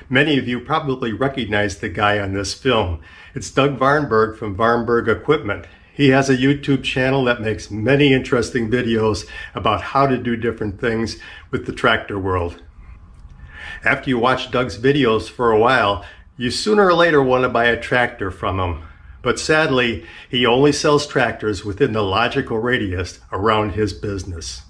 Many of you probably recognize the guy on this film. It's Doug Varnberg from Varnberg Equipment. He has a YouTube channel that makes many interesting videos about how to do different things with the tractor world. After you watch Doug's videos for a while, you sooner or later want to buy a tractor from him. But sadly, he only sells tractors within the logical radius around his business.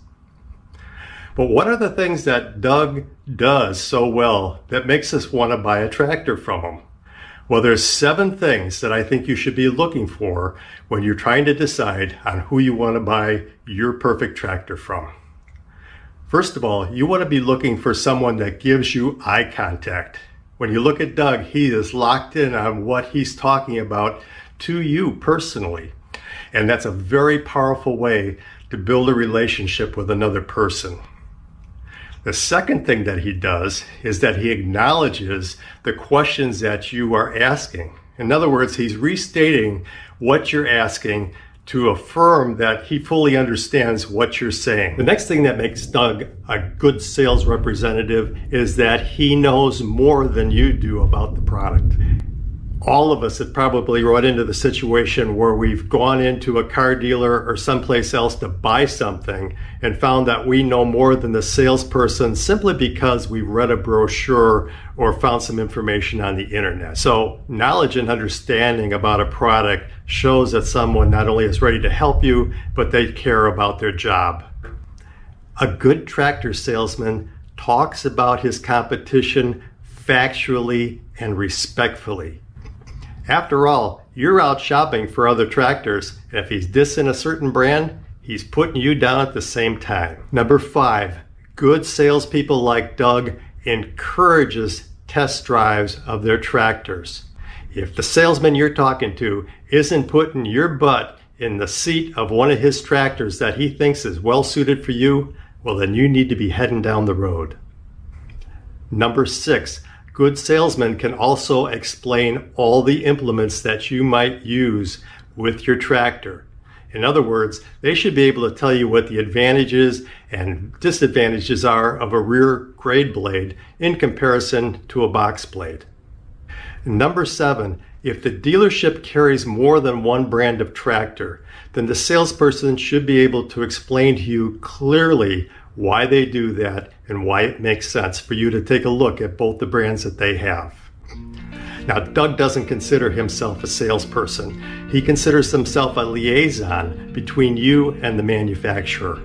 But what are the things that Doug does so well that makes us want to buy a tractor from him? Well, there's 7 things that I think you should be looking for when you're trying to decide on who you want to buy your perfect tractor from. First of all, you want to be looking for someone that gives you eye contact. When you look at Doug, he is locked in on what he's talking about to you personally. And that's a very powerful way to build a relationship with another person. The second thing that he does is that he acknowledges the questions that you are asking. In other words, he's restating what you're asking to affirm that he fully understands what you're saying. The next thing that makes Doug a good sales representative is that he knows more than you do about the product. All of us have probably run into the situation where we've gone into a car dealer or someplace else to buy something and found that we know more than the salesperson simply because we read a brochure or found some information on the internet. So knowledge and understanding about a product shows that someone not only is ready to help you, but they care about their job. A good tractor salesman talks about his competition factually and respectfully. After all, you're out shopping for other tractors, and if he's dissing a certain brand, he's putting you down at the same time. Number 5, good salespeople like Doug encourages test drives of their tractors. If the salesman you're talking to isn't putting your butt in the seat of one of his tractors that he thinks is well suited for you, well then you need to be heading down the road. Number 6, good salesmen can also explain all the implements that you might use with your tractor. In other words, they should be able to tell you what the advantages and disadvantages are of a rear grade blade in comparison to a box blade. Number 7, if the dealership carries more than one brand of tractor, then the salesperson should be able to explain to you clearly why they do that and why it makes sense for you to take a look at both the brands that they have. Now, Doug doesn't consider himself a salesperson. He considers himself a liaison between you and the manufacturer.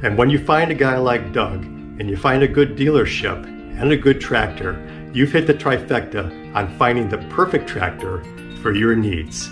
And when you find a guy like Doug and you find a good dealership and a good tractor, you've hit the trifecta on finding the perfect tractor for your needs.